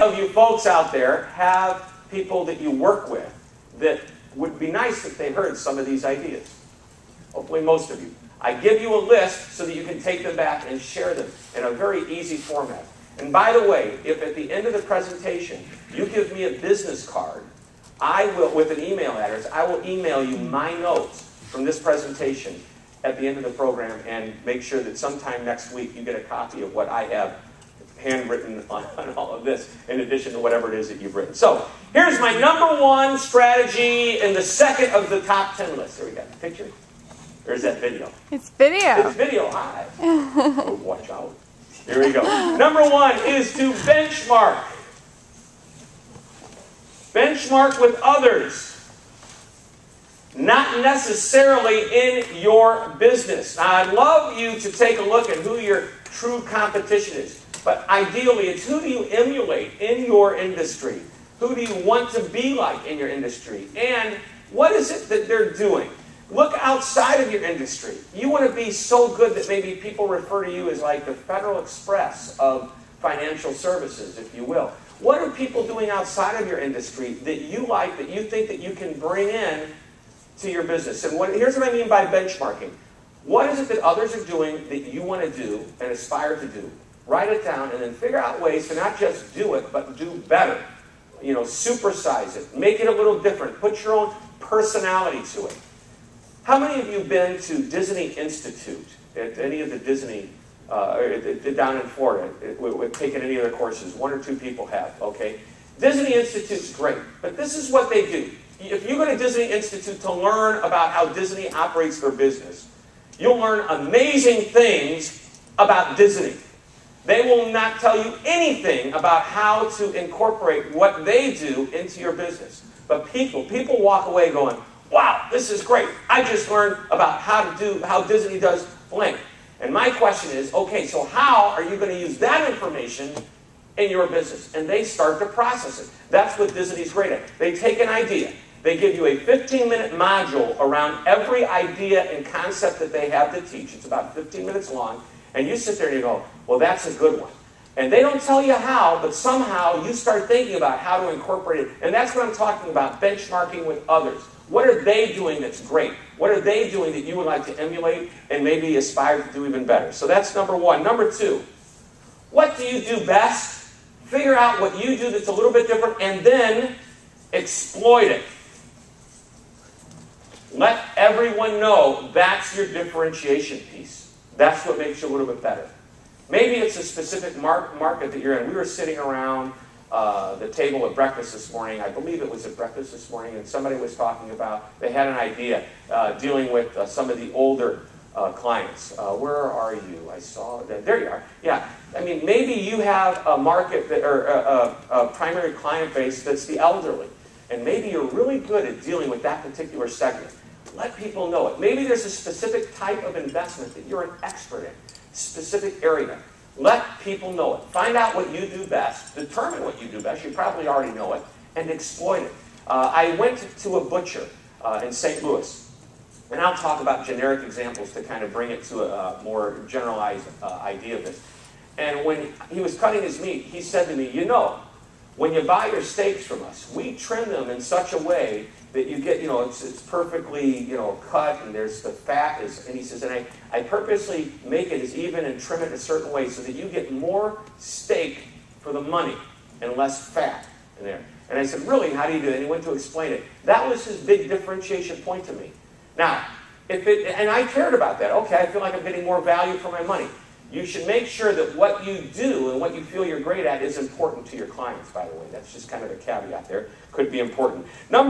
of you folks out there have people that you work with that would be nice if they heard some of these ideas? Hopefully most of you. I give you a list so that you can take them back and share them in a very easy format. And by the way, if at the end of the presentation you give me a business card, I will, with an email address, I will email you my notes from this presentation at the end of the program and make sure that sometime next week you get a copy of what I have handwritten on all of this, in addition to whatever it is that you've written. So, here's my #1 strategy in the second of the top 10 list. There we go. Picture? Or is that video? It's video. It's video. Hi. Oh, watch out. Here we go. #1 is to benchmark. Benchmark with others. Not necessarily in your business. Now, I'd love you to take a look at who your true competition is. But ideally, it's who do you emulate in your industry? Who do you want to be like in your industry? And what is it that they're doing? Look outside of your industry. You want to be so good that maybe people refer to you as like the Federal Express of financial services, if you will. What are people doing outside of your industry that you like, that you think that you can bring in to your business? And here's what I mean by benchmarking. What is it that others are doing that you want to do and aspire to do? Write it down and then figure out ways to not just do it, but do better. You know, supersize it. Make it a little different. Put your own personality to it. How many of you have been to Disney Institute, at any of the Disney, down in Florida, taken any of their courses? 1 or 2 people have, okay? Disney Institute's great, but this is what they do. If you go to Disney Institute to learn about how Disney operates their business, you'll learn amazing things about Disney. They will not tell you anything about how to incorporate what they do into your business. But people walk away going, wow, this is great. I just learned about how Disney does blank. And my question is, okay, so how are you going to use that information in your business? And they start to process it. That's what Disney's great at. They take an idea. They give you a 15-minute module around every idea and concept that they have to teach. It's about 15 minutes long. And you sit there and you go, well, that's a good one. And they don't tell you how, but somehow you start thinking about how to incorporate it. And that's what I'm talking about, benchmarking with others. What are they doing that's great? What are they doing that you would like to emulate and maybe aspire to do even better? So that's #1. #2, what do you do best? Figure out what you do that's a little bit different and then exploit it. Let everyone know that's your differentiation piece. That's what makes you a little bit better. Maybe it's a specific market that you're in. We were sitting around the table at breakfast this morning. I believe it was at breakfast this morning, and somebody was talking about, they had an idea dealing with some of the older clients. Where are you? I saw that. There you are. Yeah. I mean, maybe you have a market that, or a primary client base that's the elderly, and maybe you're really good at dealing with that particular segment. Let people know it. Maybe there's a specific type of investment that you're an expert in, specific area. Let people know it. Find out what you do best. Determine what you do best. You probably already know it. And exploit it. I went to a butcher in St. Louis. And I'll talk about generic examples to kind of bring it to a more generalized idea of this. And when he was cutting his meat, he said to me, you know, when you buy your steaks from us, we trim them in such a way that you get, you know, it's perfectly, you know, cut, and there's the fat is, and he says, and I purposely make it as even and trim it a certain way so that you get more steak for the money and less fat in there. And I said, really, how do you do it? And he went to explain it. That was his big differentiation point to me. Now, and I cared about that. Okay, I feel like I'm getting more value for my money. You should make sure that what you do and what you feel you're great at is important to your clients, by the way. That's just kind of a caveat there. Could be important.